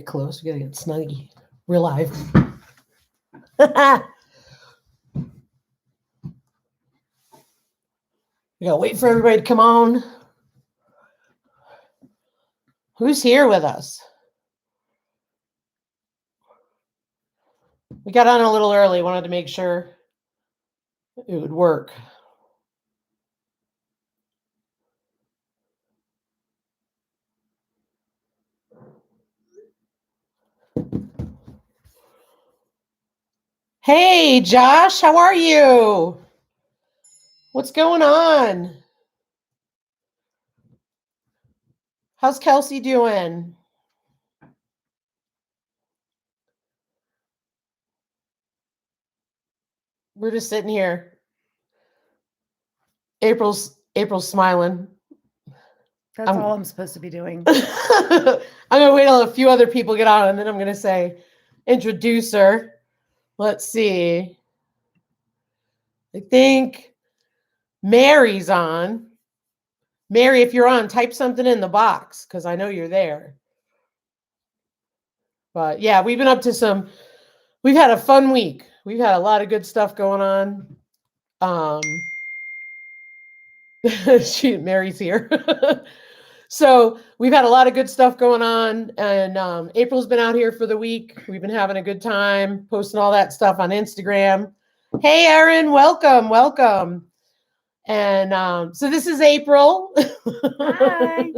close. We gotta get snuggy. We're live. We gotta wait for everybody to come on. Who's here with us? We got on a little early. Wanted to make sure it would work. Hey, Josh, how are you? What's going on? How's Kelsey doing? We're just sitting here. April's smiling. That's all I'm supposed to be doing. I'm gonna wait till a few other people get on, and then I'm gonna say, introduce her. Let's see. I think Mary's on. Mary, if you're on, type something in the box because I know you're there. But yeah, we've been up to we've had a fun week. We've had a lot of good stuff going on. Mary's here. So we've had a lot of good stuff going on, and April's been out here for the week. We've been having a good time, posting all that stuff on Instagram. Hey, Erin, welcome. And so this is April. Hi.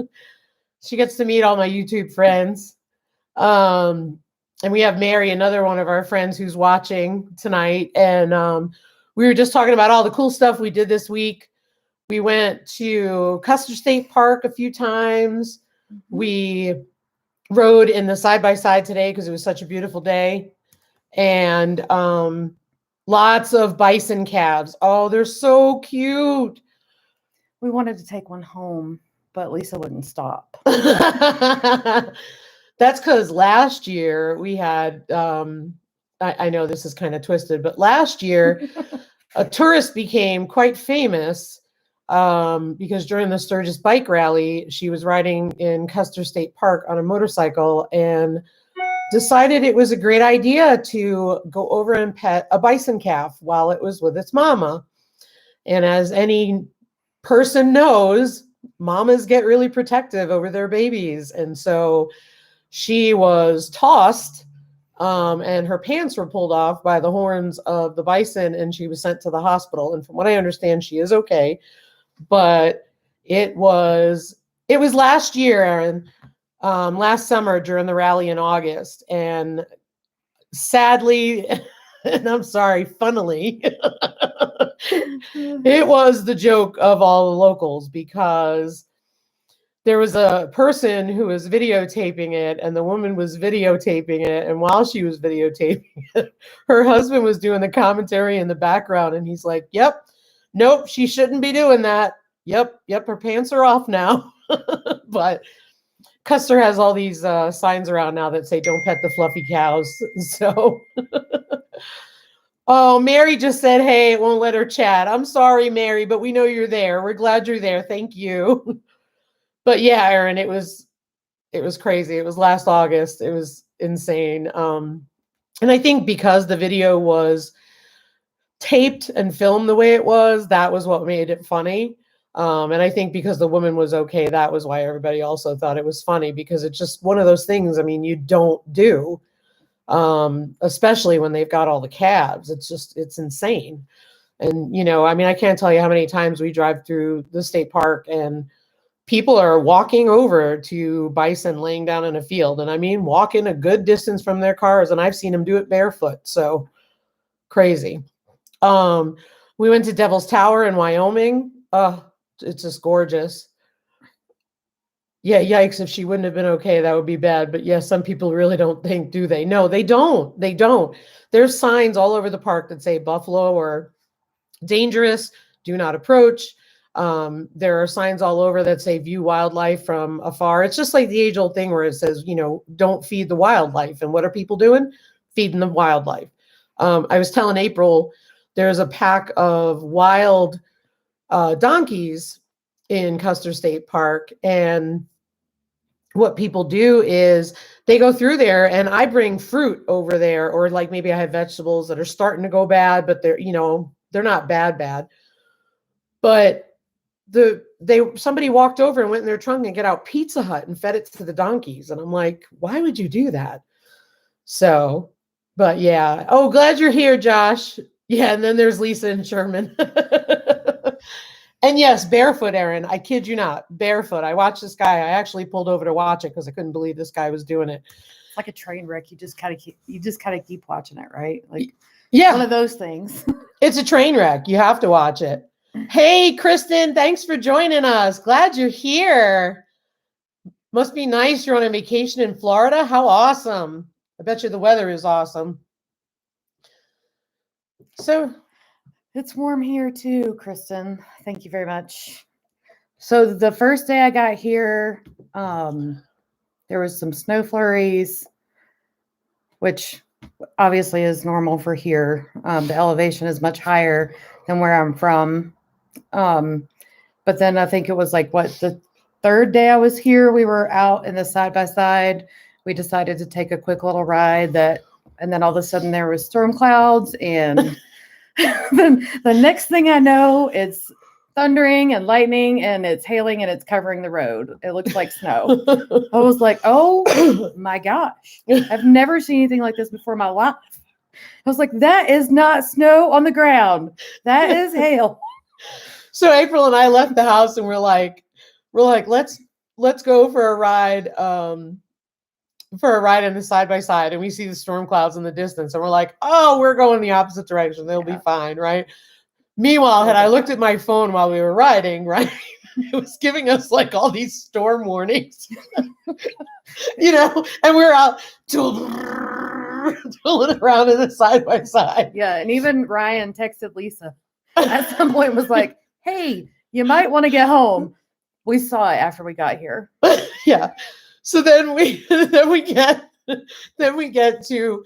She gets to meet all my YouTube friends. And we have Mary, another one of our friends who's watching tonight. And we were just talking about all the cool stuff we did this week. We went to Custer State Park a few times. Mm-hmm. We rode in the side-by-side today because it was such a beautiful day. And lots of bison calves. Oh, they're so cute. We wanted to take one home, but Lisa wouldn't stop. That's because last year we had, I know this is kind of twisted, but last year a tourist became quite famous because during the Sturgis bike rally, she was riding in Custer State Park on a motorcycle and decided it was a great idea to go over and pet a bison calf while it was with its mama. And as any person knows, mamas get really protective over their babies. And so she was tossed and her pants were pulled off by the horns of the bison, and she was sent to the hospital. And from what I understand, she is okay. But it was last year, Erin, last summer during the rally in August. And sadly, and I'm sorry, funnily, it was the joke of all the locals because there was a person who was videotaping it, and the woman was videotaping it. And while she was videotaping it, her husband was doing the commentary in the background. And he's like, yep, nope, she shouldn't be doing that. Yep, her pants are off now. But Custer has all these signs around now that say, don't pet the fluffy cows. So, oh, Mary just said, hey, it won't let her chat. I'm sorry, Mary, but we know you're there. We're glad you're there. Thank you. But yeah, Erin, it was crazy. It was last August. It was insane. And I think because the video was taped and filmed the way it was, that was what made it funny. And I think because the woman was okay, that was why everybody also thought it was funny, because it's just one of those things, I mean, you don't do, especially when they've got all the calves. It's insane. And, you know, I mean, I can't tell you how many times we drive through the state park and people are walking over to bison laying down in a field. And I mean, walking a good distance from their cars. And I've seen them do it barefoot. So crazy. We went to Devil's Tower in Wyoming. It's just gorgeous. Yeah, yikes, if she wouldn't have been okay, that would be bad. But yes, some people really don't think, do they? No, they don't. They don't. There's signs all over the park that say buffalo or dangerous, do not approach. There are signs all over that say view wildlife from afar. It's just like the age-old thing where it says, you know, don't feed the wildlife. And what are people doing? Feeding the wildlife. I was telling April, there's a pack of wild donkeys in Custer State Park, and what people do is they go through there and I bring fruit over there, or like maybe I have vegetables that are starting to go bad, but they're, they're not bad. But somebody walked over and went in their trunk and get out Pizza Hut and fed it to the donkeys. And I'm like, why would you do that? So, but yeah. Oh, glad you're here, Josh. Yeah, and then there's Lisa and Sherman. And yes, barefoot, Aaron. I kid you not, barefoot. I watched this guy. I actually pulled over to watch it because I couldn't believe this guy was doing it. It's like a train wreck. You just kind of keep watching it, right? Like, yeah, one of those things. It's a train wreck. You have to watch it. Hey, Kristen, thanks for joining us. Glad you're here. Must be nice. You're on a vacation in Florida. How awesome. I bet you the weather is awesome. So it's warm here too, Kristen. Thank you very much. So the first day I got here, there was some snow flurries, which obviously is normal for here. The elevation is much higher than where I'm from. But then I think it was like the third day I was here, we were out in the side-by-side. We decided to take a quick little ride and then all of a sudden there was storm clouds, and then the next thing I know, it's thundering and lightning and it's hailing and it's covering the road. It looks like snow. I was like, oh my gosh, I've never seen anything like this before in my life. I was like, that is not snow on the ground. That is hail. So April and I left the house and we're like, let's go for a ride in the side by side, and we see the storm clouds in the distance and we're like, oh, we're going the opposite direction. They'll be fine, right? Meanwhile, had I looked at my phone while we were riding, right, it was giving us like all these storm warnings, and we're out tooling around in the side by side. Yeah, and even Ryan texted Lisa at some point, was like, hey, you might want to get home. We saw it after we got here. Yeah. So then we get to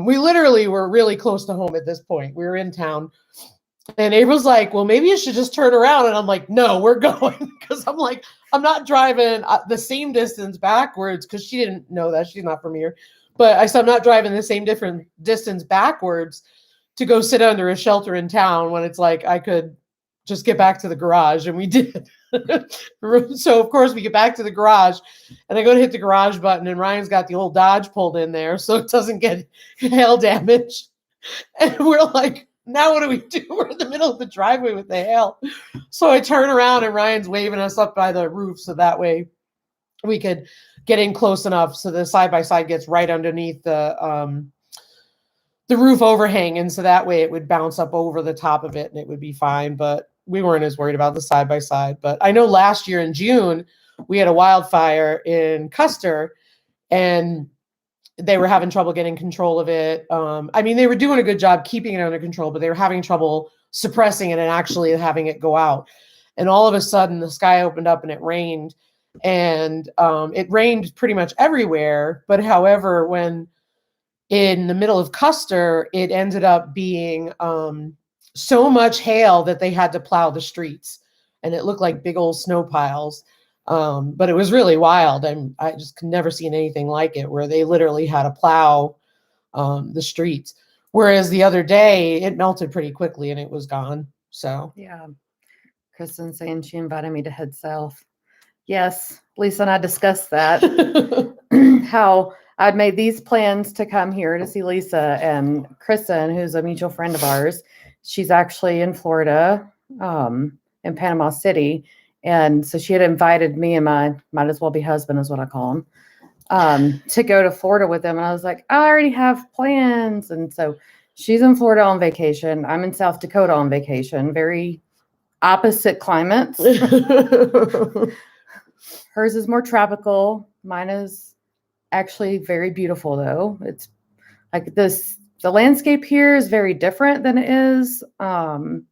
we literally were really close to home at this point. We were in town. And April's like, well, maybe you should just turn around. And I'm like, no, we're going. Because I'm like, I'm not driving the same distance backwards, because she didn't know that. She's not from here. But I said, I'm not driving the same different distance backwards to go sit under a shelter in town when it's like I could just get back to the garage. And we did. So, of course, we get back to the garage. And I go to hit the garage button. And Ryan's got the old Dodge pulled in there so it doesn't get hail damage. And we're like, now what do we do? We're in the middle of the driveway with the hail. So I turn around and Ryan's waving us up by the roof so that way we could get in close enough so the side-by-side gets right underneath the roof overhang. And so that way it would bounce up over the top of it and it would be fine. But we weren't as worried about the side-by-side. But I know last year in June, we had a wildfire in Custer, and they were having trouble getting control of it. I mean, they were doing a good job keeping it under control, but they were having trouble suppressing it and actually having it go out. And all of a sudden, the sky opened up and it rained. And it rained pretty much everywhere. But however, when in the middle of Custer, it ended up being so much hail that they had to plow the streets. And it looked like big old snow piles. But it was really wild. And I just could never seen anything like it, where they literally had to plow the streets. Whereas the other day it melted pretty quickly and it was gone. So yeah. Kristen saying she invited me to head south. Yes, Lisa and I discussed that. How I'd made these plans to come here to see Lisa, and Kristen, who's a mutual friend of ours, she's actually in Florida, in Panama City. And so she had invited me and my might as well be husband is what I call him, to go to Florida with them. And I was like, I already have plans. And so she's in Florida on vacation. I'm in South Dakota on vacation. Very opposite climates. Hers is more tropical. Mine is actually very beautiful, though. It's like this. The landscape here is very different than it is around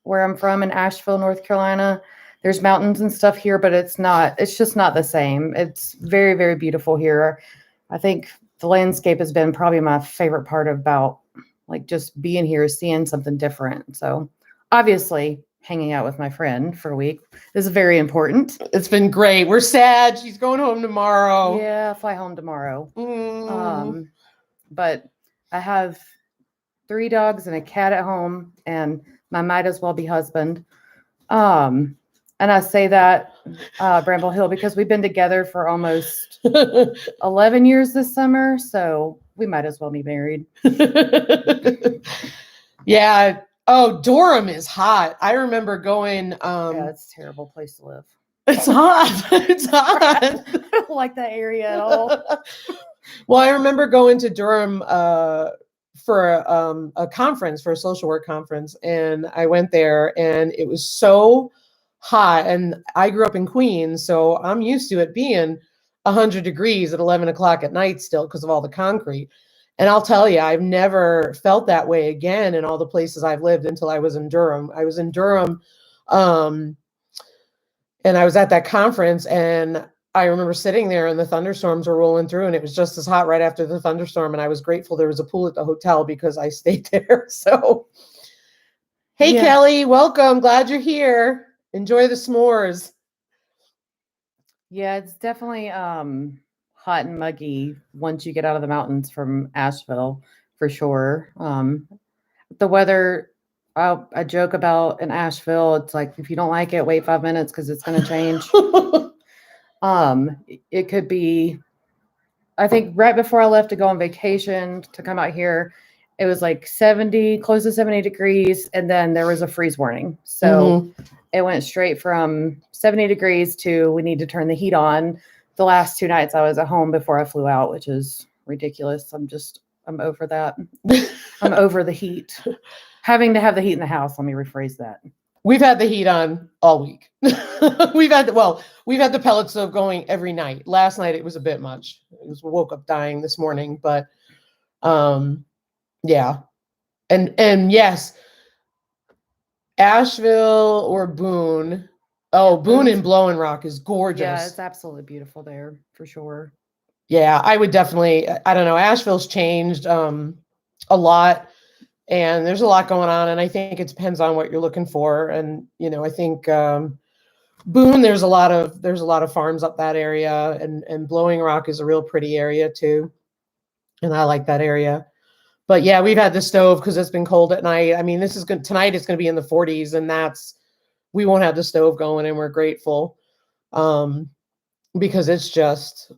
where I'm from in Asheville, North Carolina. There's mountains and stuff here, but it's just not the same. It's very, very beautiful here. I think the landscape has been probably my favorite part about like just being here, seeing something different. So obviously hanging out with my friend for a week. This is very important. It's been great. We're sad. She's going home tomorrow. Yeah, fly home tomorrow. Mm. But I have 3 dogs and a cat at home, and my might as well be husband. And I say that, Bramble Hill, because we've been together for almost 11 years this summer, so we might as well be married. Yeah. Oh, Durham is hot. I remember going. Yeah, it's a terrible place to live. It's hot. It's hot. I don't like that area at all. Well, I remember going to Durham for a conference, for a social work conference, and I went there, and it was so hot. And I grew up in Queens, so I'm used to it being 100 degrees at 11 o'clock at night still because of all the concrete. And I'll tell you, I've never felt that way again in all the places I've lived until I was in Durham. I was in Durham, and I was at that conference, and I remember sitting there and the thunderstorms were rolling through, and it was just as hot right after the thunderstorm. And I was grateful there was a pool at the hotel because I stayed there. So, hey, Yeah. Kelly, welcome. Glad you're here. Enjoy the s'mores. Yeah, it's definitely hot and muggy once you get out of the mountains from Asheville, for sure. The weather, I joke about in Asheville, it's like, if you don't like it, wait 5 minutes because it's going to change. It could be, I think right before I left to go on vacation to come out here, it was like 70, close to 70 degrees, and then there was a freeze warning. So it went straight from 70 degrees to we need to turn the heat on. The last 2 nights I was at home before I flew out, which is ridiculous. I'm over that. I'm over the heat. Having to have the heat in the house. Let me rephrase that. We've had the heat on all week. we've had the pellet stove going every night. Last night it was a bit much. Woke up dying this morning, but yeah. And yes, Asheville or Boone. Oh, Boone and Blowing Rock is gorgeous. Yeah, it's absolutely beautiful there for sure. Yeah, I would definitely, I don't know, Asheville's changed a lot, and there's a lot going on, and I think it depends on what you're looking for. And I think Boone, there's a lot of farms up that area, and Blowing Rock is a real pretty area too, and I like that area. But yeah, we've had the stove because it's been cold at night. I mean, tonight it's going to be in the 40s, and we won't have the stove going, and we're grateful because it's just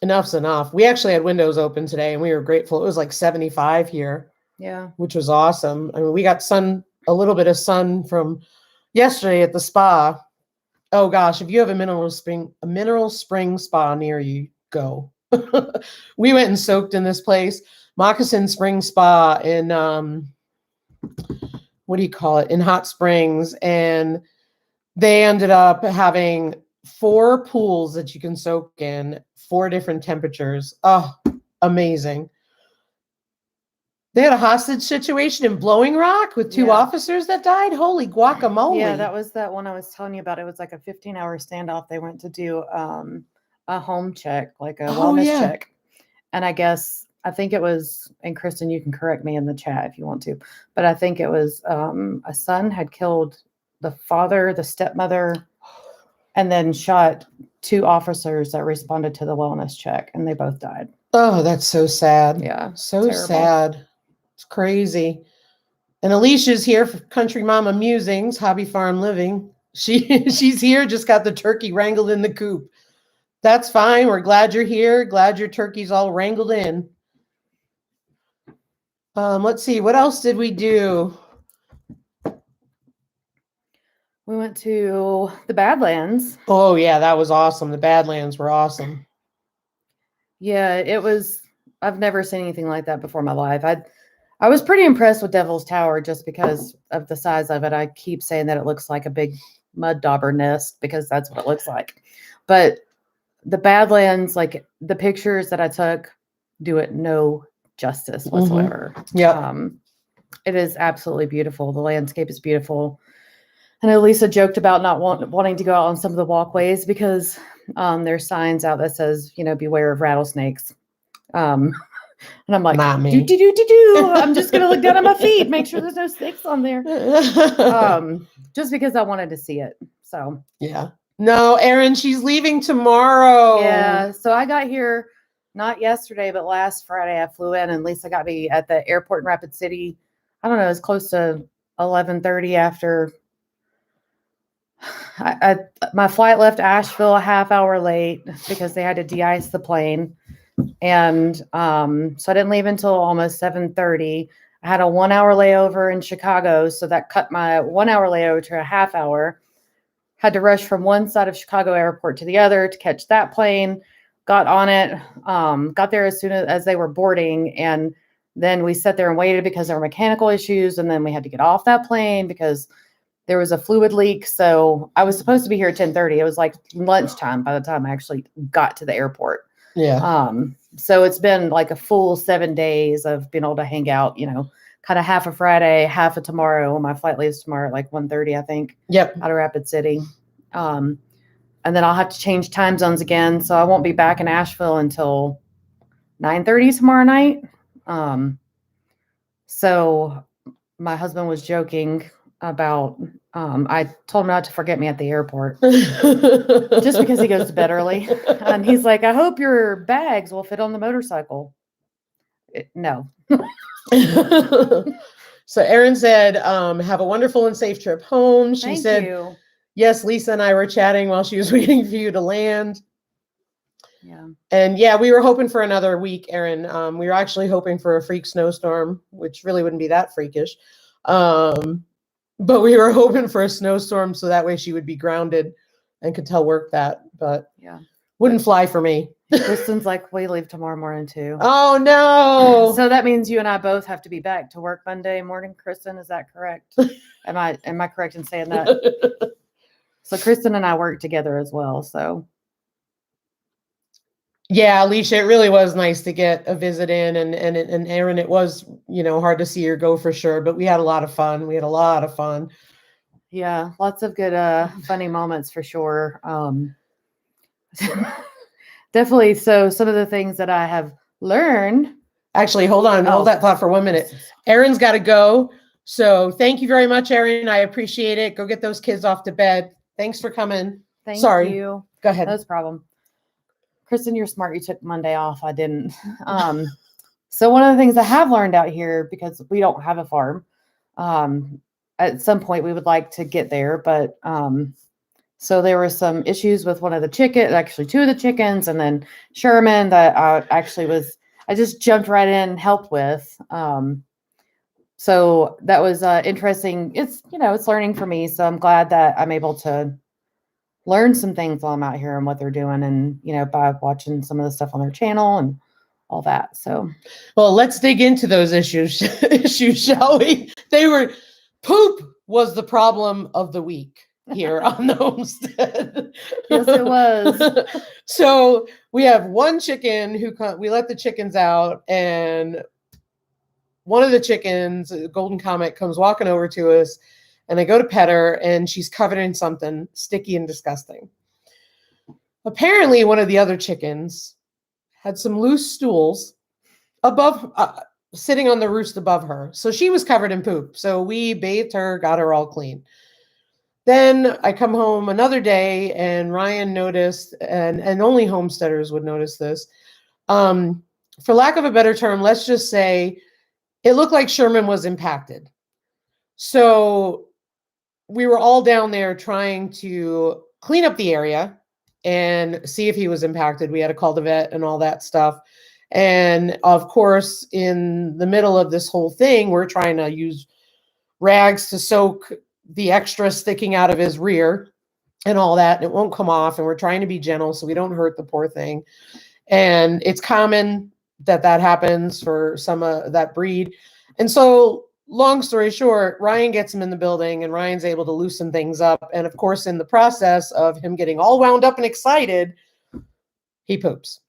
enough's enough. We actually had windows open today, and we were grateful. It was like 75 here. Yeah, which was awesome. I mean, we got a little bit of sun from yesterday at the spa. Oh gosh, if you have a mineral spring spa near you, go. We went and soaked in this place, Moccasin Spring Spa in what do you call it, in Hot Springs, and they ended up having 4 pools that you can soak in, 4 different temperatures. Oh, amazing. They had a hostage situation in Blowing Rock with 2 officers that died. Holy guacamole. Yeah, that was that one I was telling you about. It was like a 15-hour standoff. They went to do a home check, like a wellness check. And I think it was, and Kristen, you can correct me in the chat if you want to, but I think it was a son had killed the father, the stepmother, and then shot 2 officers that responded to the wellness check, and they both died. Oh, that's so sad. Yeah. So terrible. Sad. It's crazy. And Alicia's here for Country Mama Musings, Hobby Farm Living. She's here, just got the turkey wrangled in the coop. That's fine. We're glad you're here. Glad your turkey's all wrangled in. Let's see. What else did we do? We went to the Badlands. Oh, yeah, that was awesome. The Badlands were awesome. Yeah, it was. I've never seen anything like that before in my life. I was pretty impressed with Devil's Tower just because of the size of it. I keep saying that it looks like a big mud dauber nest because that's what it looks like. But the Badlands, like the pictures that I took, do it no justice whatsoever. Yeah. It is absolutely beautiful. The landscape is beautiful. I know Lisa joked about not wanting to go out on some of the walkways because there's signs out that says, beware of rattlesnakes. And I'm like, Not me. do. I'm just gonna look down at my feet, make sure there's no snakes on there. Just because I wanted to see it. So yeah. No, Erin, she's leaving tomorrow. yeah. So I got here not yesterday, but last Friday I flew in, and Lisa got me at the airport in Rapid City. I don't know, it's close to 11:30 after my flight left Asheville a half hour late because they had to de-ice the plane. And so I didn't leave until almost 7:30. I had a 1 hour layover in Chicago, so that cut my 1 hour layover to a half hour. Had to rush from one side of Chicago airport to the other to catch that plane. Got on it, got there as soon as they were boarding, and then we sat there and waited because there were mechanical issues, and then we had to get off that plane because there was a fluid leak. So I was supposed to be here at 10:30. It was like lunchtime by the time I actually got to the airport. Yeah. So it's been like a full 7 days of being able to hang out, kind of half a Friday, half a tomorrow. My flight leaves tomorrow at like 1:30, I think. Yep. Out of Rapid City. And then I'll have to change time zones again. So I won't be back in Asheville until 9:30 tomorrow night. So my husband was joking about, I told him not to forget me at the airport just because he goes to bed early. And he's like, I hope your bags will fit on the motorcycle. No. So Erin said, have a wonderful and safe trip home. She Thank said, you. yes, Lisa and I were chatting while she was waiting for you to land. Yeah. And yeah, we were hoping for another week, Erin. We were actually hoping for a freak snowstorm, which really wouldn't be that freakish. But we were hoping for a snowstorm so that way she would be grounded and could tell work that. But yeah, wouldn't fly for me. Kristen's like, we leave tomorrow morning too. Oh no. So that means you and I both have to be back to work Monday morning, Kristen. Is that correct? Am I correct in saying that? So Kristen and I work together as well. So yeah, Alicia, it really was nice to get a visit in, and Erin, it was, hard to see her go for sure, but we had a lot of fun. Yeah, lots of good funny moments for sure. Definitely. So some of the things that I have learned. Actually, hold that thought for 1 minute. Erin's got to go. So thank you very much, Erin. I appreciate it. Go get those kids off to bed. Thanks for coming. Thank Sorry. you. Go ahead. No problem. Kristen, you're smart. You took Monday off. I didn't. So one of the things I have learned out here, because we don't have a farm, at some point we would like to get there, but so there were some issues with one of the chickens, actually two of the chickens, and then Sherman that I just jumped right in and helped with. So that was interesting. It's learning for me. So I'm glad that I'm able to learn some things while I'm out here and what they're doing, and by watching some of the stuff on their channel and all that. So, well, let's dig into those issues, shall we? Poop was the problem of the week here on the homestead. Yes, it was. So we have one chicken we let the chickens out, and one of the chickens, Golden Comet, comes walking over to us, and I go to pet her, and she's covered in something sticky and disgusting. Apparently, one of the other chickens had some loose stools sitting on the roost above her. So she was covered in poop. So we bathed her, got her all clean. Then I come home another day, and Ryan noticed, and only homesteaders would notice this. For lack of a better term, let's just say it looked like Sherman was impacted. So we were all down there trying to clean up the area and see if he was impacted. We had to call the vet and all that stuff. And of course, in the middle of this whole thing, we're trying to use rags to soak the extra sticking out of his rear and all that. And it won't come off. And we're trying to be gentle so we don't hurt the poor thing. And it's common that happens for some of that breed. And so long story short, Ryan gets him in the building, and Ryan's able to loosen things up. And of course, in the process of him getting all wound up and excited, he poops.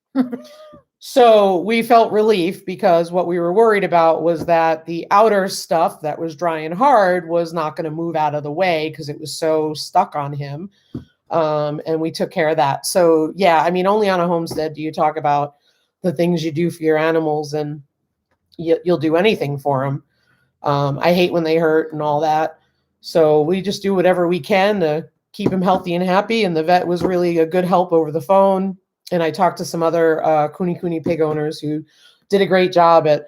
So we felt relief, because what we were worried about was that the outer stuff that was dry and hard was not going to move out of the way because it was so stuck on him. And we took care of that. So yeah, I mean, only on a homestead do you talk about the things you do for your animals, and you'll do anything for them. I hate when they hurt and all that. So we just do whatever we can to keep him healthy and happy. And the vet was really a good help over the phone. And I talked to some other Kuni pig owners who did a great job at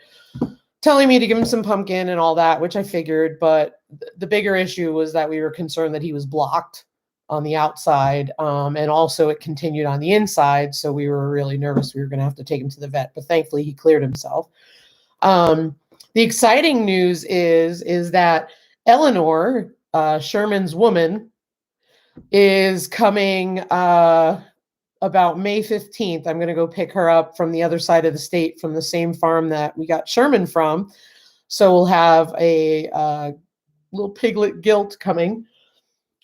telling me to give him some pumpkin and all that, which I figured. But the bigger issue was that we were concerned that he was blocked on the outside. And also it continued on the inside. So we were really nervous we were going to have to take him to the vet. But thankfully he cleared himself. The exciting news is that Eleanor, Sherman's woman, is coming about May 15th. I'm going to go pick her up from the other side of the state, from the same farm that we got Sherman from. So we'll have a little piglet gilt coming,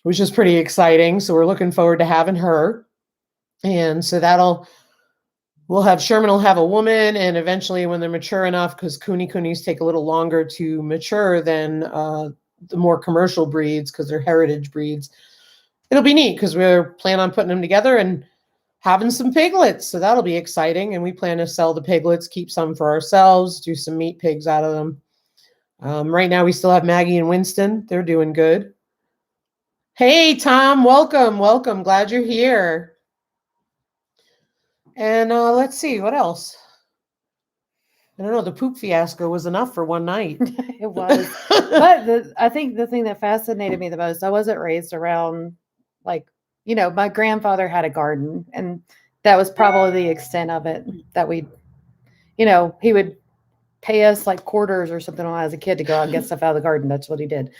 which is pretty exciting. So we're looking forward to having her. And so Sherman will have a woman, and eventually when they're mature enough, because Kunis take a little longer to mature than the more commercial breeds, because they're heritage breeds. It'll be neat because we're planning on putting them together and having some piglets. So that'll be exciting. And we plan to sell the piglets, keep some for ourselves, do some meat pigs out of them. Right now we still have Maggie and Winston. They're doing good. Hey, Tom, welcome. Glad you're here. And let's see, what else? I don't know. The poop fiasco was enough for one night. It was. But I think the thing that fascinated me the most, I wasn't raised around, like, my grandfather had a garden, and that was probably the extent of it that we, he would pay us like quarters or something when I was a kid to go out and get stuff out of the garden. That's what he did.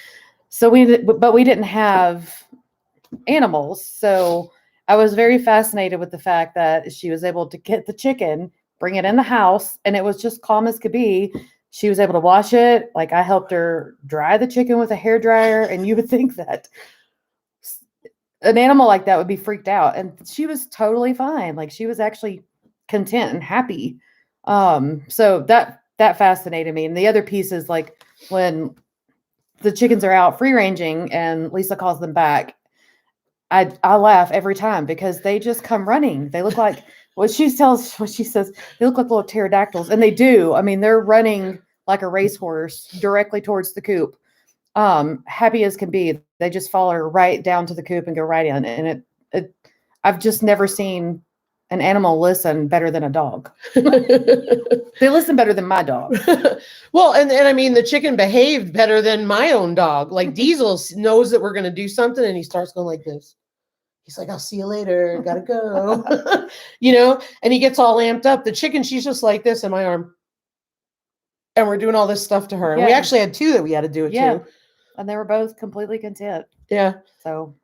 So but we didn't have animals. So I was very fascinated with the fact that she was able to get the chicken, bring it in the house, and it was just calm as could be. She was able to wash it. Like, I helped her dry the chicken with a hairdryer, and you would think that an animal like that would be freaked out, and she was totally fine. Like, she was actually content and happy. So that fascinated me. And the other piece is, like, when the chickens are out free ranging and Lisa calls them back, I laugh every time because they just come running. They look like what she says, they look like little pterodactyls, and they do. I mean, they're running like a racehorse directly towards the coop. Happy as can be. They just follow her right down to the coop and go right in. And I've just never seen an animal listen better than a dog. They listen better than my dog. Well, and I mean, the chicken behaved better than my own dog. Like, Diesel knows that we're going to do something, and he starts going like this. He's like, I'll see you later. Gotta go. And he gets all amped up. The chicken, she's just like this in my arm. And we're doing all this stuff to her. And we actually had two that we had to do it to. And they were both completely content. Yeah. So,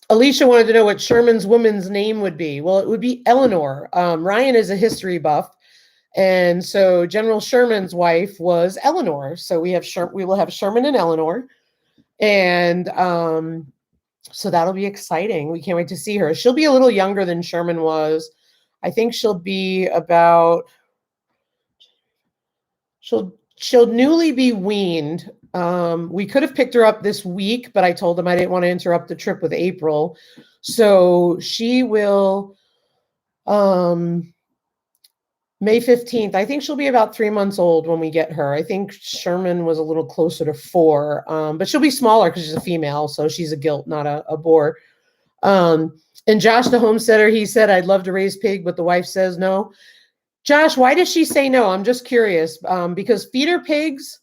Alicia wanted to know what Sherman's woman's name would be. Well, it would be Eleanor. Ryan is a history buff. And so General Sherman's wife was Eleanor. So we will have Sherman and Eleanor. And so that'll be exciting. We can't wait to see her. She'll be a little younger than Sherman was. I think she'll be she'll newly be weaned. We could have picked her up this week, but I told them I didn't want to interrupt the trip with April. So she will, May 15th, I think she'll be about 3 months old when we get her. I think Sherman was a little closer to 4, but she'll be smaller because she's a female. So she's a gilt, not a boar. And Josh, the homesteader, he said, I'd love to raise pig, but the wife says no. Josh, why does she say no? I'm just curious. Because feeder pigs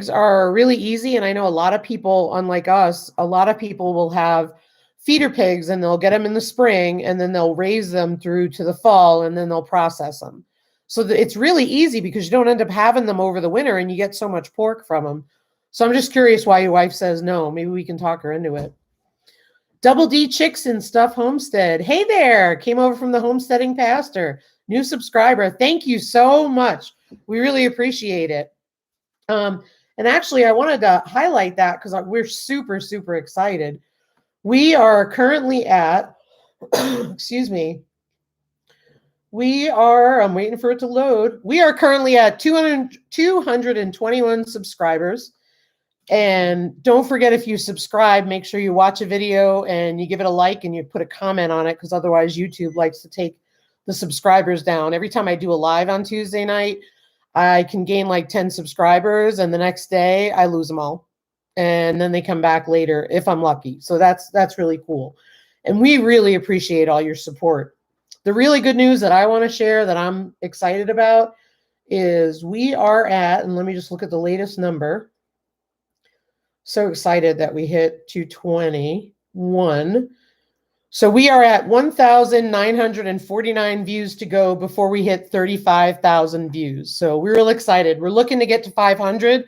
are really easy. And I know a lot of people, unlike us, a lot of people will have feeder pigs and they'll get them in the spring and then they'll raise them through to the fall and then they'll process them. So it's really easy because you don't end up having them over the winter and you get so much pork from them. So I'm just curious why your wife says no. Maybe we can talk her into it. Double D Chicks and Stuff Homestead. Hey there, came over from the homesteading pastor, new subscriber. Thank you so much. We really appreciate it. And actually, I wanted to highlight that because we're super, super excited. We are currently at, excuse me, I'm waiting for it to load. We are currently at 221 subscribers. And don't forget, if you subscribe, make sure you watch a video and you give it a like and you put a comment on it, because otherwise YouTube likes to take the subscribers down. Every time I do a live on Tuesday night, I can gain like 10 subscribers, and the next day I lose them all. And then they come back later if I'm lucky. So that's really cool. And we really appreciate all your support. The really good news that I want to share that I'm excited about is we are at, and let me just look at the latest number. So excited that we hit 221. So we are at 1,949 views to go before we hit 35,000 views. So we're real excited. We're looking to get to 500.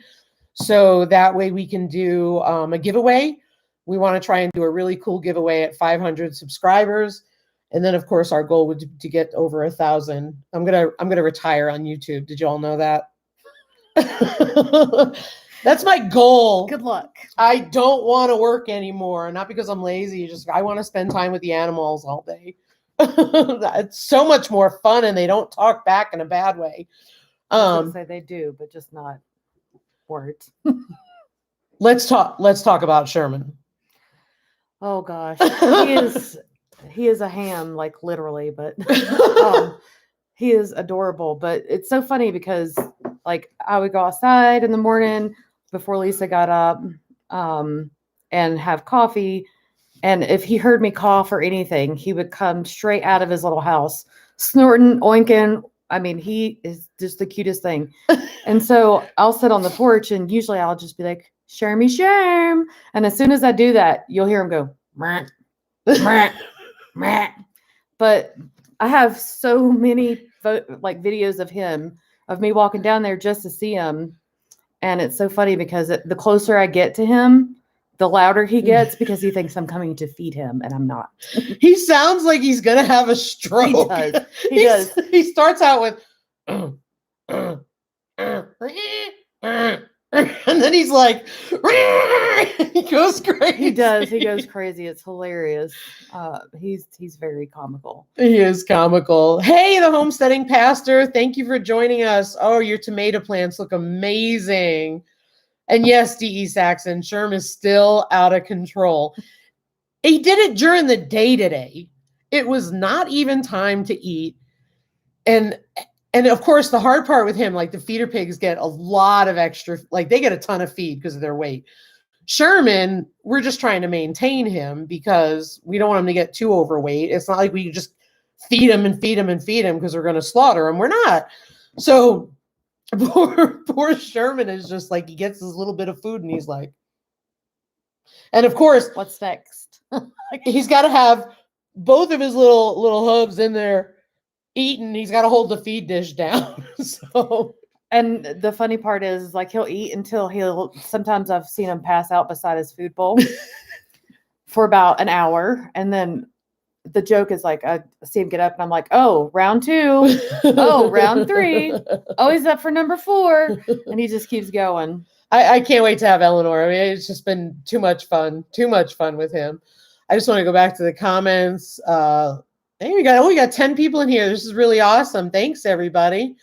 So that way we can do a giveaway. We want to try and do a really cool giveaway at 500 subscribers. And then of course our goal would be to get over 1,000. I'm gonna retire on YouTube. Did you all know that? That's my goal. Good luck. I don't want to work anymore. Not because I'm lazy. Just I want to spend time with the animals all day. It's so much more fun, and they don't talk back in a bad way. I was gonna say they do, but just not words. Let's talk about Sherman. Oh gosh, he is a ham, like literally, but he is adorable. But it's so funny because like I would go outside in the morning before Lisa got up and have coffee. And if he heard me cough or anything, he would come straight out of his little house, snorting, oinking. I mean, he is just the cutest thing. And so I'll sit on the porch, and usually I'll just be like, Shermy, Sherm. And as soon as I do that, you'll hear him go, meh, meh, meh. But I have so many videos of him, of me walking down there just to see him. And it's so funny because the closer I get to him, the louder he gets because he thinks I'm coming to feed him, and I'm not. He sounds like he's going to have a stroke. He does. He does. He starts out with, and then he's like, he goes crazy. He does. He goes crazy. It's hilarious. He's very comical. He is comical. Hey, the homesteading pastor. Thank you for joining us. Oh, your tomato plants look amazing. And yes, D.E. Saxon, Sherm is still out of control. He did it during the day today. It was not even time to eat. And of course, the hard part with him, like the feeder pigs get a lot of extra, like they get a ton of feed because of their weight. Sherman, we're just trying to maintain him because we don't want him to get too overweight. It's not like we just feed him and feed him and feed him because we're going to slaughter him. We're not. So poor Sherman is just like, he gets his little bit of food and he's like, and of course, what's next? He's got to have both of his little hubs in there eating. He's got to hold the feed dish down. So, and the funny part is, like, he'll eat until sometimes I've seen him pass out beside his food bowl for about an hour. And then the joke is like, I see him get up and I'm like, oh, round 2. Oh, round 3. Oh, he's up for number 4. And he just keeps going. I can't wait to have Eleanor. I mean, it's just been too much fun with him. I just want to go back to the comments. Hey, we got 10 people in here. This is really awesome. Thanks, everybody.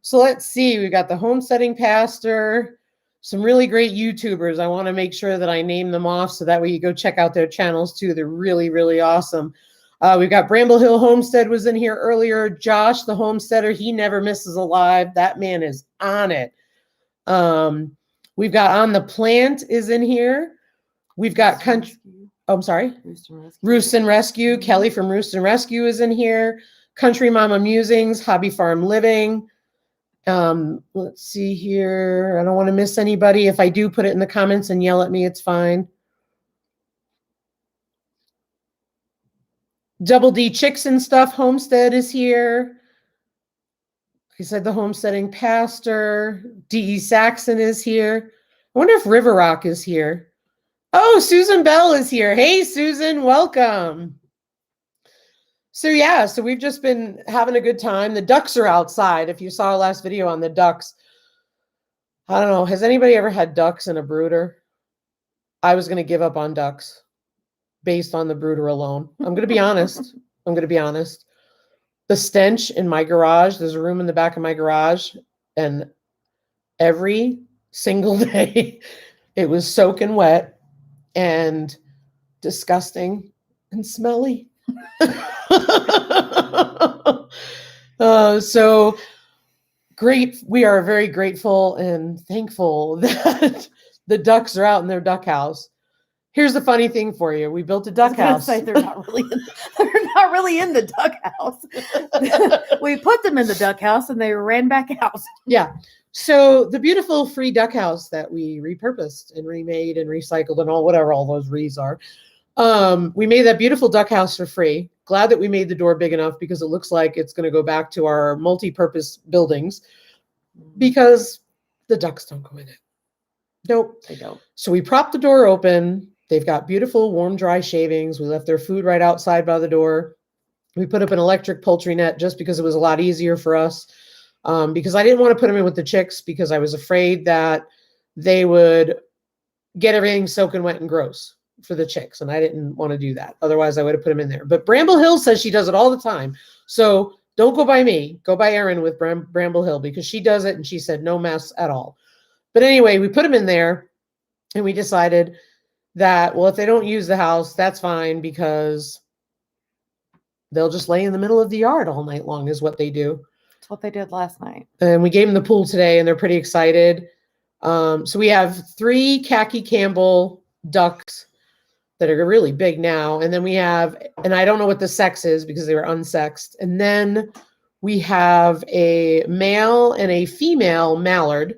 So let's see. We got the homesteading pastor, some really great YouTubers. I want to make sure that I name them off so that way you go check out their channels too. They're really, really awesome. We've got Bramble Hill Homestead was in here earlier. Josh, the homesteader, he never misses a live. That man is on it. We've got On the Plant is in here. We've got Country. Oh, I'm sorry. Roost and Rescue. Kelly from Roost and Rescue is in here. Country Mama Musings, Hobby Farm Living. Let's see here. I don't want to miss anybody. If I do, put it in the comments and yell at me. It's fine. Double D Chicks and Stuff Homestead is here. Like I said, the homesteading pastor. D.E. Saxon is here. I wonder if River Rock is here. Oh, Susan Bell is here. Hey, Susan, welcome. So yeah, so we've just been having a good time. The ducks are outside. If you saw our last video on the ducks, I don't know. Has anybody ever had ducks in a brooder? I was going to give up on ducks based on the brooder alone. I'm going to be honest. The stench in my garage, there's a room in the back of my garage, and every single day it was soaking wet and disgusting and smelly. So great. We are very grateful and thankful that the ducks are out in their duck house. Here's the funny thing for you. We built a duck house. Say they're not really in the duck house. We put them in the duck house and they ran back out. Yeah. So the beautiful free duck house that we repurposed and remade and recycled and whatever all those re's are. We made that beautiful duck house for free. Glad that we made the door big enough because it looks like it's going to go back to our multi-purpose buildings because the ducks don't go in it. Nope, they don't. So we propped the door open. They've got beautiful warm, dry shavings. We left their food right outside by the door. We put up an electric poultry net just because it was a lot easier for us. Because I didn't want to put them in with the chicks because I was afraid that they would get everything soaking wet and gross for the chicks. And I didn't want to do that. Otherwise, I would have put them in there. But Bramble Hill says she does it all the time. So don't go by me. Go by Erin with Bramble Hill because she does it. And she said no mess at all. But anyway, we put them in there and we decided that, well, if they don't use the house, that's fine because they'll just lay in the middle of the yard all night long is what they do. That's what they did last night. And we gave them the pool today and they're pretty excited. So we have 3 khaki Campbell ducks that are really big now. And then we have, and I don't know what the sex is because they were unsexed. And then we have a male and a female mallard,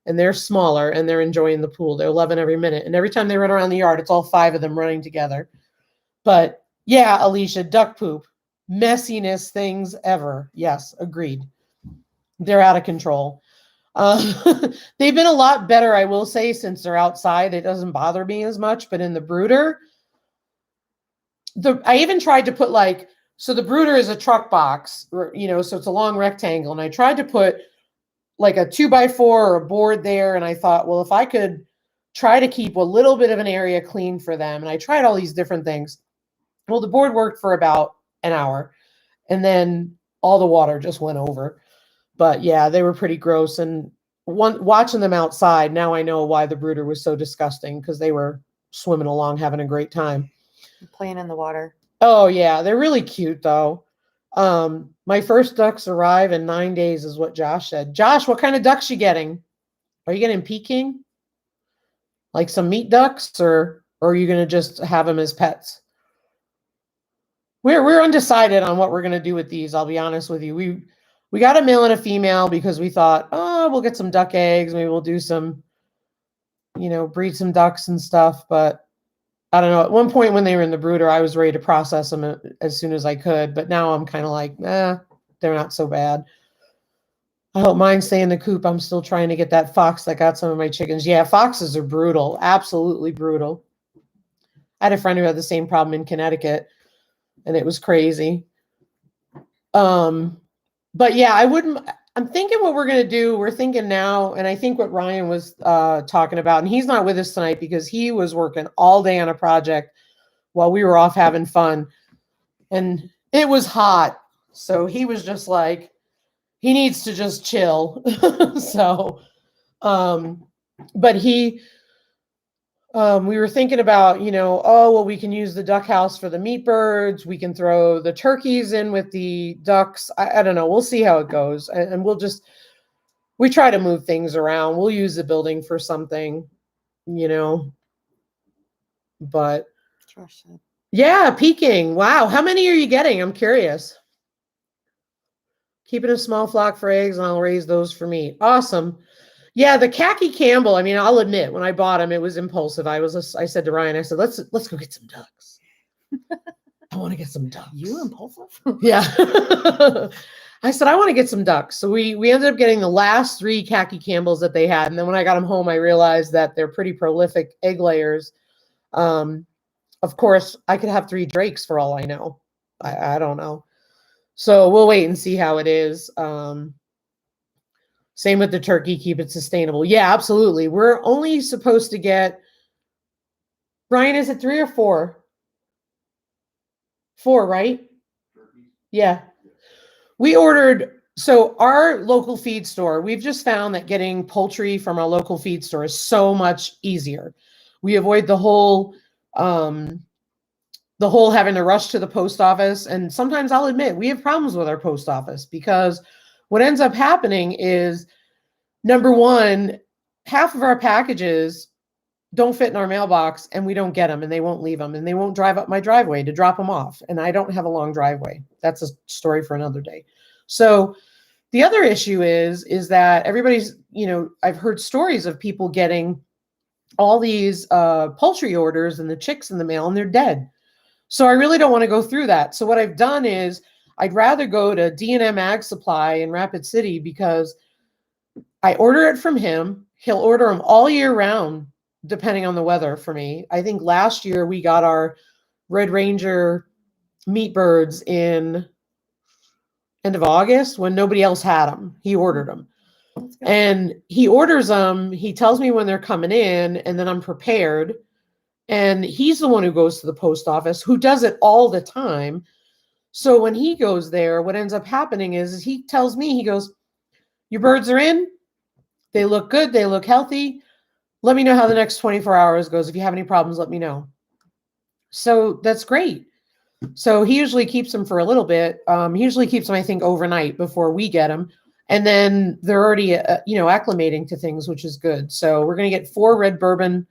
and they're smaller and they're enjoying the pool. They're loving every minute. And every time they run around the yard, it's all 5 of them running together. But yeah, Alicia, duck poop, messiness things ever. Yes, agreed. They're out of control. They've been a lot better, I will say, since they're outside. It doesn't bother me as much, but in the brooder, I even tried to put so the brooder is a truck box, so it's a long rectangle. And I tried to put like a 2x4 or a board there. And I thought, well, if I could try to keep a little bit of an area clean for them. And I tried all these different things. Well, the board worked for about an hour and then all the water just went over. But yeah, they were pretty gross. And watching them outside, now I know why the brooder was so disgusting because they were swimming along, having a great time. Playing in the water. Oh, yeah. They're really cute, though. My first ducks arrive in 9 days is what Josh said. Josh, what kind of ducks you getting? Are you getting Peking? Like some meat ducks or are you going to just have them as pets? We're undecided on what we're going to do with these. I'll be honest with you. We got a male and a female because we thought, oh, we'll get some duck eggs. Maybe we'll do some, breed some ducks and stuff. But I don't know. At one point when they were in the brooder, I was ready to process them as soon as I could. But now I'm kind of like, they're not so bad. I hope mine stay in the coop. I'm still trying to get that fox that got some of my chickens. Yeah, foxes are brutal. Absolutely brutal. I had a friend who had the same problem in Connecticut, and it was crazy. But yeah, I'm thinking what we're going to do. We're thinking now, and I think what Ryan was talking about, and he's not with us tonight because he was working all day on a project while we were off having fun. And it was hot. So he was just like, he needs to just chill. So, but we were thinking about, we can use the duck house for the meat birds. We can throw the turkeys in with the ducks. I don't know. We'll see how it goes. And we try to move things around. We'll use the building for something, but yeah, Peking. Wow. How many are you getting? I'm curious. Keeping a small flock for eggs and I'll raise those for meat. Awesome. Yeah, the khaki Campbell. I mean, I'll admit when I bought him, it was impulsive. I said to Ryan, I said, let's go get some ducks. I want to get some ducks. You impulsive? Yeah. I said, I want to get some ducks. So we ended up getting the last 3 khaki Campbells that they had. And then when I got them home, I realized that they're pretty prolific egg layers. Of course, I could have 3 drakes for all I know. I don't know. So we'll wait and see how it is. Same with the turkey, keep it sustainable. Yeah, absolutely. We're only supposed to get, Ryan, is it 3 or 4? 4, right? Yeah. We ordered, so our local feed store, we've just found that getting poultry from our local feed store is so much easier. We avoid the whole the whole having to rush to the post office. And sometimes I'll admit we have problems with our post office because what ends up happening is, number one, half of our packages don't fit in our mailbox and we don't get them and they won't leave them and they won't drive up my driveway to drop them off. And I don't have a long driveway. That's a story for another day. So the other issue is that everybody's, I've heard stories of people getting all these poultry orders and the chicks in the mail and they're dead. So I really don't want to go through that. So what I've done is I'd rather go to D&M Ag Supply in Rapid City because I order it from him. He'll order them all year round, depending on the weather for me. I think last year we got our Red Ranger meat birds in end of August when nobody else had them. He ordered them. And he orders them. He tells me when they're coming in and then I'm prepared. And he's the one who goes to the post office, who does it all the time. So when he goes there, what ends up happening is he tells me, he goes, your birds are in. They look good. They look healthy. Let me know how the next 24 hours goes. If you have any problems, let me know. So that's great. So he usually keeps them for a little bit. He usually keeps them, I think, overnight before we get them. And then they're already, acclimating to things, which is good. So we're going to get 4 red bourbon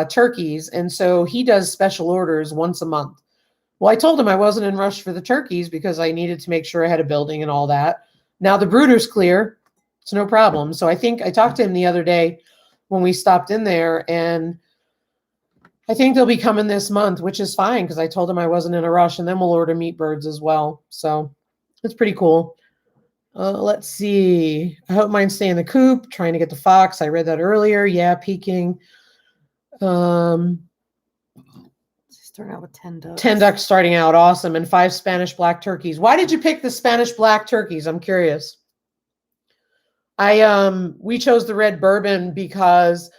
turkeys. And so he does special orders once a month. Well, I told him I wasn't in rush for the turkeys because I needed to make sure I had a building and all that. Now the brooder's clear. It's no problem. So I think I talked to him the other day when we stopped in there, and I think they'll be coming this month, which is fine because I told him I wasn't in a rush, and then we'll order meat birds as well. So it's pretty cool. Let's see. I hope mine stay in the coop. Trying to get the fox. I read that earlier. Yeah, peeking. Starting out with 10 ducks. 10 ducks starting out. Awesome. And 5 Spanish black turkeys. Why did you pick the Spanish black turkeys? I'm curious. We chose the red bourbon because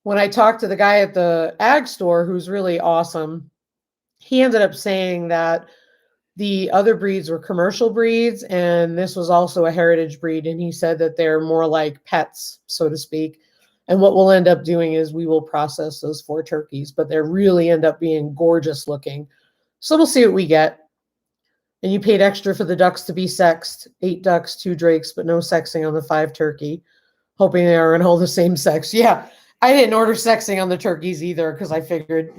when I talked to the guy at the ag store, who's really awesome, he ended up saying that the other breeds were commercial breeds and this was also a heritage breed. And he said that they're more like pets, so to speak. And what we'll end up doing is we will process those 4 turkeys, but they really end up being gorgeous looking. So we'll see what we get. And you paid extra for the ducks to be sexed. 8 ducks, 2 drakes, but no sexing on the 5 turkey. Hoping they are in all the same sex. Yeah, I didn't order sexing on the turkeys either because I figured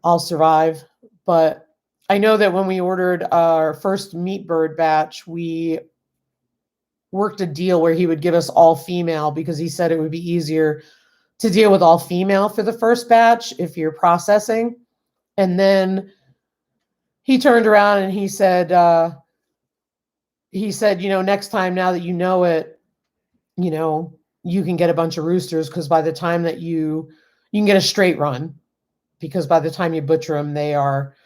I'll survive. But I know that when we ordered our first meat bird batch, we worked a deal where he would give us all female because he said it would be easier to deal with all female for the first batch if you're processing. And then he turned around and he said, next time, now that you know it, you can get a bunch of roosters because by the time that you can get a straight run, because by the time you butcher them, they are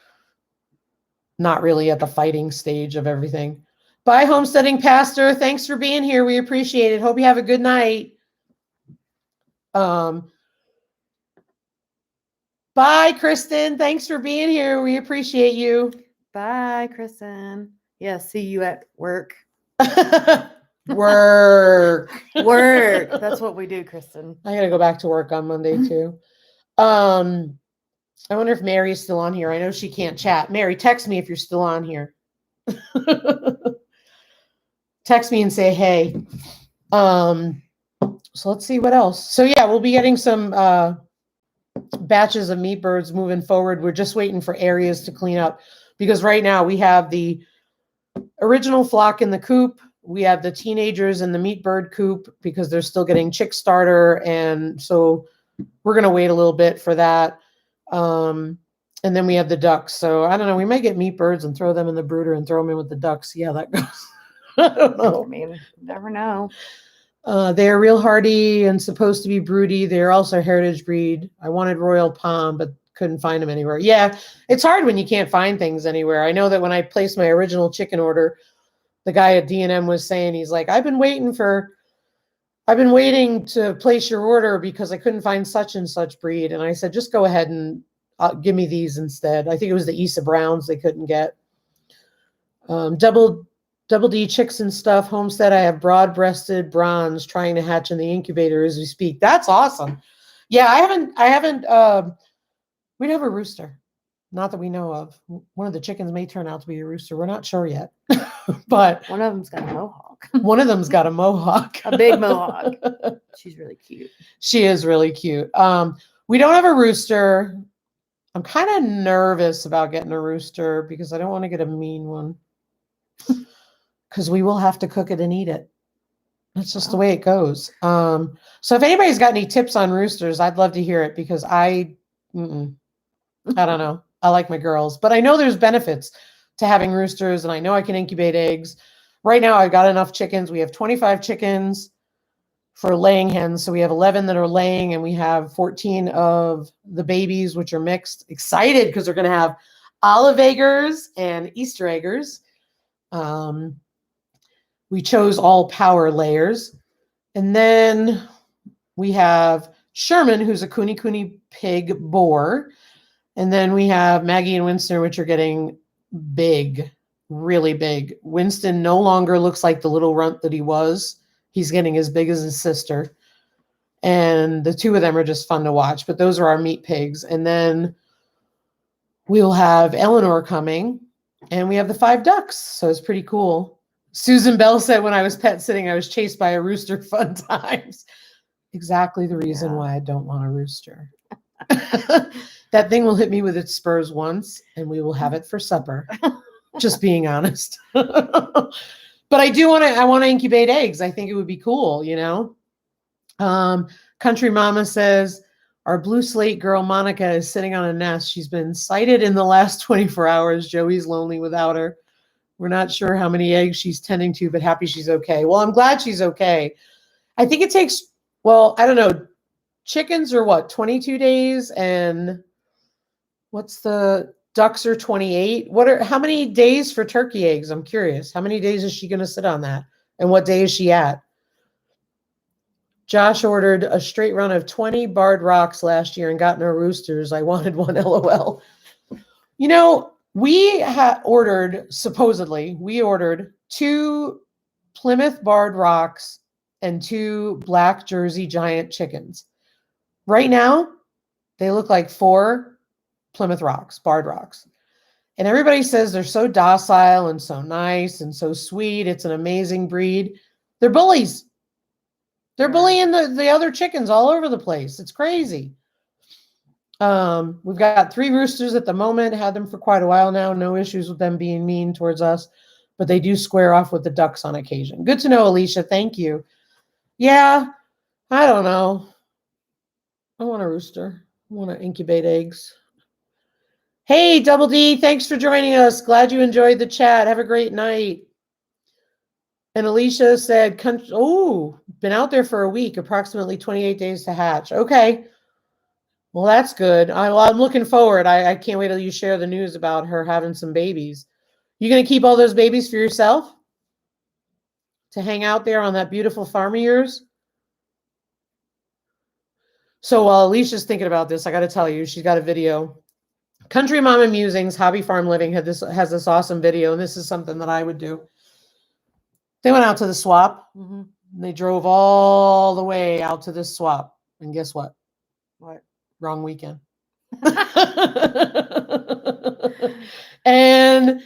not really at the fighting stage of everything. Bye, homesteading pastor. Thanks for being here. We appreciate it. Hope you have a good night. Bye, Kristen. Thanks for being here. We appreciate you. Bye, Kristen. Yeah, see you at work. Work. That's what we do, Kristen. I got to go back to work on Monday too. I wonder if Mary's still on here. I know she can't chat. Mary, text me if you're still on here. Text me and say, hey. So let's see what else. So yeah, we'll be getting some batches of meat birds moving forward. We're just waiting for areas to clean up because right now we have the original flock in the coop. We have the teenagers in the meat bird coop because they're still getting chick starter. And so we're going to wait a little bit for that. And then we have the ducks. So I don't know. We might get meat birds and throw them in the brooder and throw them in with the ducks. See how that goes. I don't know. I mean, never know. They're real hardy and supposed to be broody. They're also a heritage breed. I wanted Royal Palm, but couldn't find them anywhere. Yeah, it's hard when you can't find things anywhere. I know that when I placed my original chicken order, the guy at D&M was saying, he's like, I've been waiting to place your order because I couldn't find such and such breed. And I said, just go ahead and give me these instead. I think it was the Issa Browns they couldn't get. Double D chicks and stuff. Homestead, I have broad-breasted bronze trying to hatch in the incubator as we speak. That's awesome. Yeah, I haven't, we'd have a rooster. Not that we know of. One of the chickens may turn out to be a rooster. We're not sure yet. But One of them's got a mohawk. one of them's got a mohawk. A big mohawk. She's really cute. She is really cute. We don't have a rooster. I'm kind of nervous about getting a rooster because I don't want to get a mean one. Because we will have to cook it and eat it. That's just the way it goes. So if anybody's got any tips on roosters, I'd love to hear it because I don't know. I like my girls, but I know there's benefits to having roosters, and I know I can incubate eggs. Right now, I've got enough chickens. We have 25 chickens for laying hens. So we have 11 that are laying, and we have 14 of the babies, which are mixed. Excited because they're going to have olive eggers and Easter eggers. We chose all power layers. And then we have Sherman, who's a Kuni pig boar. And then we have Maggie and Winston, which are getting big, really big. Winston no longer looks like the little runt that he was. He's getting as big as his sister. And the two of them are just fun to watch. But those are our meat pigs. And then we'll have Eleanor coming. And we have the 5 ducks. So it's pretty cool. Susan Bell said when I was pet sitting, I was chased by a rooster fun times. Exactly the reason why I don't want a rooster. That thing will hit me with its spurs once, and we will have it for supper. Just being honest. But I want to incubate eggs. I think it would be cool, you know. Country Mama says, our blue slate girl, Monica, is sitting on a nest. She's been sighted in the last 24 hours. Joey's lonely without her. We're not sure how many eggs she's tending to, but happy she's okay. Well, I'm glad she's okay. I think it takes, well, I don't know. Chickens are what, 22 days? And what's the ducks are 28? How many days for turkey eggs? I'm curious. How many days is she going to sit on that? And what day is she at? Josh ordered a straight run of 20 barred rocks last year and got no roosters. I wanted one, LOL. You know, we ordered 2 Plymouth barred rocks and 2 black Jersey giant chickens. Right now, they look like 4 Plymouth rocks, barred rocks. And everybody says they're so docile and so nice and so sweet. It's an amazing breed. They're bullies. They're bullying the other chickens all over the place. It's crazy. We've got 3 roosters at the moment, had them for quite a while now. No issues with them being mean towards us, but they do square off with the ducks on occasion. Good to know, Alicia. Thank you. Yeah, I don't know. I want a rooster. I want to incubate eggs. Hey, Double D, thanks for joining us. Glad you enjoyed the chat. Have a great night. And Alicia said, been out there for a week, approximately 28 days to hatch. Okay. Well, that's good. I'm looking forward. I can't wait till you share the news about her having some babies. You going to keep all those babies for yourself to hang out there on that beautiful farm of yours? So while Alicia's thinking about this, I got to tell you, she's got a video. Country Mama Musings, Hobby Farm Living has this awesome video, and this is something that I would do. They went out to the swap. Mm-hmm. They drove all the way out to this swap. And guess what? What? Wrong weekend. And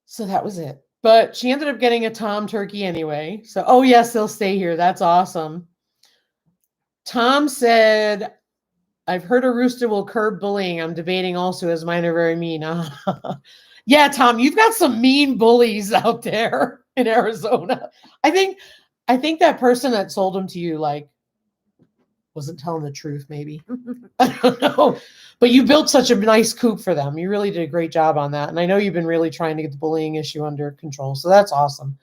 so that was it. But she ended up getting a Tom turkey anyway. So, oh, yes, they'll stay here. That's awesome. Tom said, I've heard a rooster will curb bullying. I'm debating also as mine are very mean. Yeah, Tom, you've got some mean bullies out there in Arizona. I think that person that sold them to you, like, wasn't telling the truth, maybe. I don't know. But you built such a nice coop for them. You really did a great job on that. And I know you've been really trying to get the bullying issue under control. So that's awesome.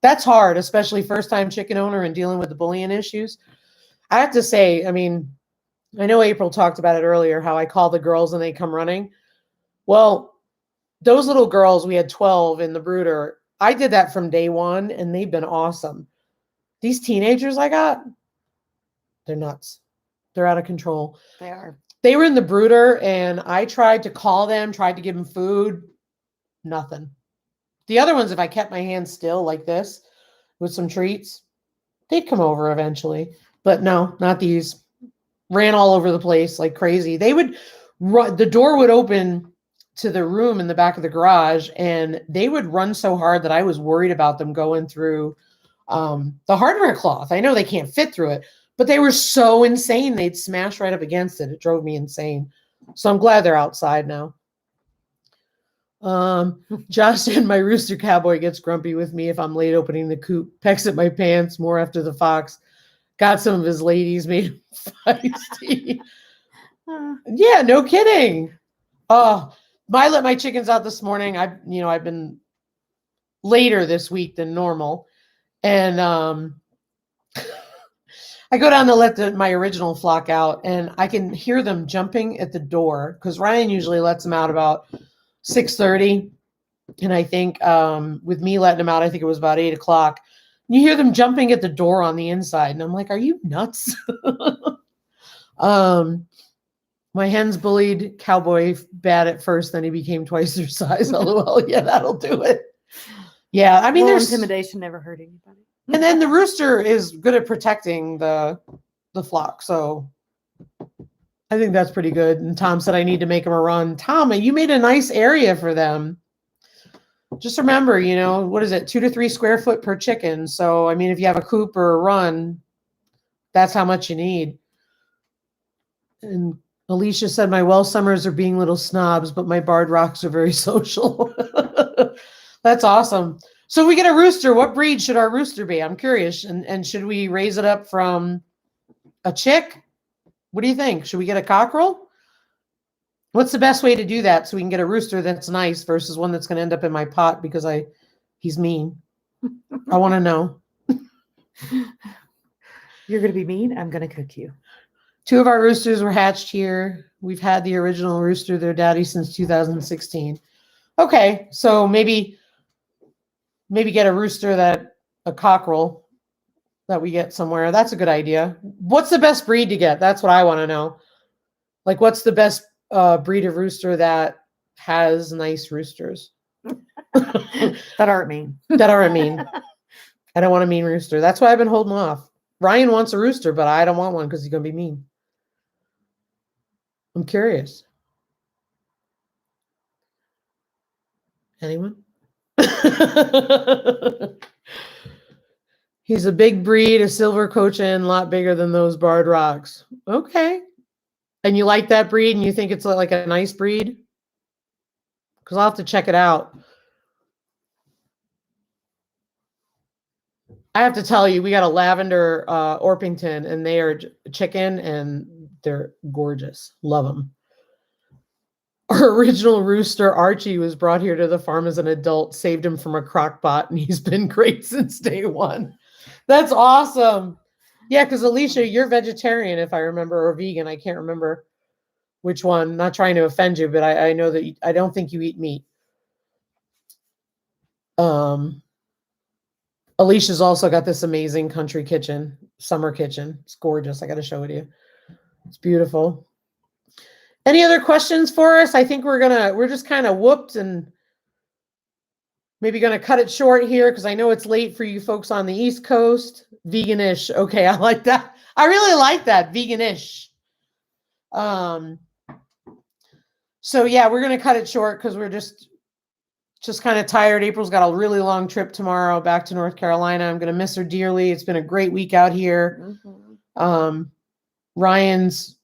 That's hard, especially first-time chicken owner and dealing with the bullying issues. I have to say, I mean, I know April talked about it earlier, how I call the girls and they come running. Well, those little girls, we had 12 in the brooder. I did that from day one, and they've been awesome. These teenagers I got, they're nuts. They're out of control. They are. They were in the brooder, and I tried to call them, tried to give them food. Nothing. The other ones, if I kept my hands still like this with some treats, they'd come over eventually. But no, not these. Ran all over the place like crazy. the door would open to the room in the back of the garage, and they would run so hard that I was worried about them going through the hardware cloth. I know they can't fit through it, but they were so insane. They'd smash right up against it. It drove me insane. So I'm glad they're outside now. Josh said my rooster cowboy gets grumpy with me if I'm late opening the coop, pecks at my pants more after the fox. Got some of his ladies made him feisty. Yeah, no kidding. Oh, I let my chickens out this morning. I've been later this week than normal. And I go down to let my original flock out, and I can hear them jumping at the door because Ryan usually lets them out about 6:30. And I think with me letting them out, I think it was about 8 o'clock. You hear them jumping at the door on the inside. And I'm like, are you nuts? My hens bullied Cowboy bad at first, then he became twice their size. LOL. Yeah, that'll do it. Yeah, I mean, there's intimidation never hurt anybody. And then the rooster is good at protecting the flock, so I think that's pretty good. And Tom said I need to make him a run. Tom, you made a nice area for them. Just remember, what is it, 2 to 3 square foot per chicken. So I mean, if you have a coop or a run, that's how much you need. And Alicia said my well summers are being little snobs, but my barred rocks are very social. That's awesome. So if we get a rooster, what breed should our rooster be? I'm curious. And should we raise it up from a chick? What do you think? Should we get a cockerel? What's the best way to do that so we can get a rooster that's nice versus one that's going to end up in my pot because he's mean? I want to know. You're going to be mean? I'm going to cook you. 2 of our roosters were hatched here. We've had the original rooster, their daddy, since 2016. Okay, so maybe get a rooster a cockerel that we get somewhere. That's a good idea. What's the best breed to get? That's what I want to know. Like, what's the best breed of rooster that has nice roosters? That aren't mean. That aren't mean. I don't want a mean rooster. That's why I've been holding off. Ryan wants a rooster, but I don't want one because he's going to be mean. I'm curious. Anyone? He's a big breed, a silver cochin, a lot bigger than those barred rocks. Okay. And you like that breed and you think it's like a nice breed? Because I'll have to check it out. I have to tell you, we got a lavender Orpington, and they are chicken, and they're gorgeous. Love them. Our original rooster, Archie, was brought here to the farm as an adult, saved him from a crock pot, and he's been great since day one. That's awesome. Yeah, because Alicia, you're vegetarian, if I remember, or vegan. I can't remember which one. Not trying to offend you, but I know that I don't think you eat meat. Alicia's also got this amazing country kitchen, summer kitchen. It's gorgeous. I got to show it to you. It's beautiful. Any other questions for us? I think we're just kind of whooped and maybe going to cut it short here because I know it's late for you folks on the East Coast. Veganish. Okay, I like that. I really like that. Veganish. So yeah, we're going to cut it short because we're just kind of tired. April's got a really long trip tomorrow back to North Carolina. I'm going to miss her dearly. It's been a great week out here. Mm-hmm. Ryan's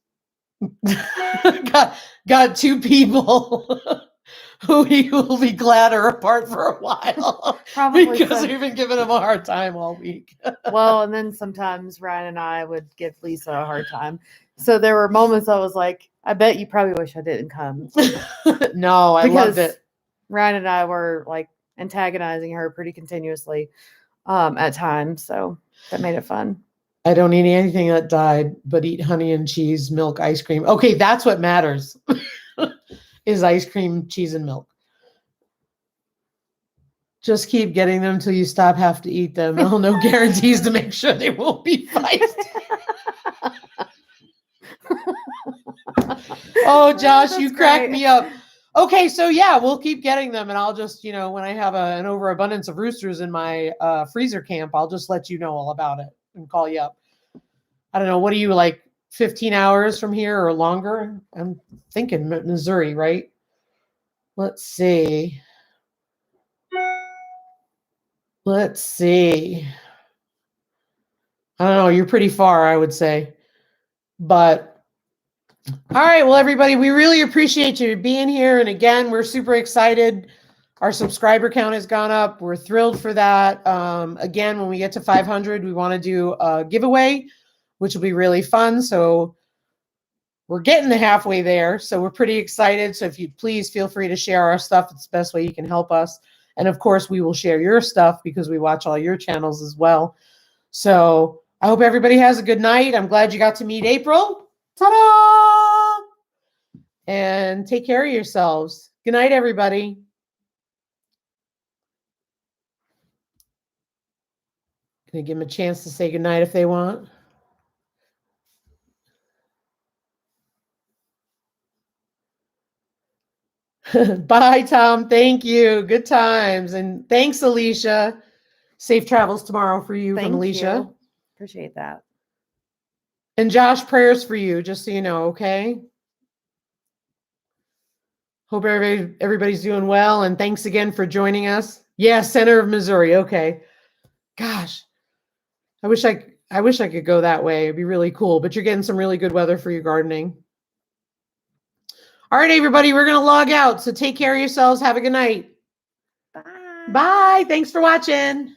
got 2 people who he will be glad are apart for a while. Probably because we've been giving him a hard time all week. Well, and then sometimes Ryan and I would give Lisa a hard time. So there were moments I was like, I bet you probably wish I didn't come. No, I loved it. Ryan and I were like antagonizing her pretty continuously at times. So that made it fun. I don't eat anything that died, but eat honey and cheese, milk, ice cream. Okay, that's what matters is ice cream, cheese, and milk. Just keep getting them till you stop having to eat them. No guarantees to make sure they won't be feisty. Oh, Josh, that's you cracked me up. Okay, so yeah, we'll keep getting them, and I'll just, when I have an overabundance of roosters in my freezer camp, I'll just let you know all about it and call you up. I don't know. What do you like? 15 hours from here or longer. I'm thinking Missouri, right? Let's see. Let's see. I don't know. You're pretty far, I would say. But all right. Well, everybody, we really appreciate you being here. And again, we're super excited. Our subscriber count has gone up. We're thrilled for that. Again, when we get to 500, we want to do a giveaway, which will be really fun. So we're getting the halfway there. So we're pretty excited. So if you please feel free to share our stuff. It's the best way you can help us. And of course, we will share your stuff because we watch all your channels as well. So I hope everybody has a good night. I'm glad you got to meet April. Ta-da! And take care of yourselves. Good night, everybody. Gonna give them a chance to say good night if they want. Bye, Tom. Thank you. Good times. And thanks, Alicia. Safe travels tomorrow for you from Alicia. You. Appreciate that. And Josh, prayers for you, just so you know, okay? Hope everybody's doing well. And thanks again for joining us. Yeah, center of Missouri. Okay. Gosh, I wish I could go that way. It'd be really cool. But you're getting some really good weather for your gardening. All right, everybody, we're going to log out. So take care of yourselves. Have a good night. Bye. Bye. Thanks for watching.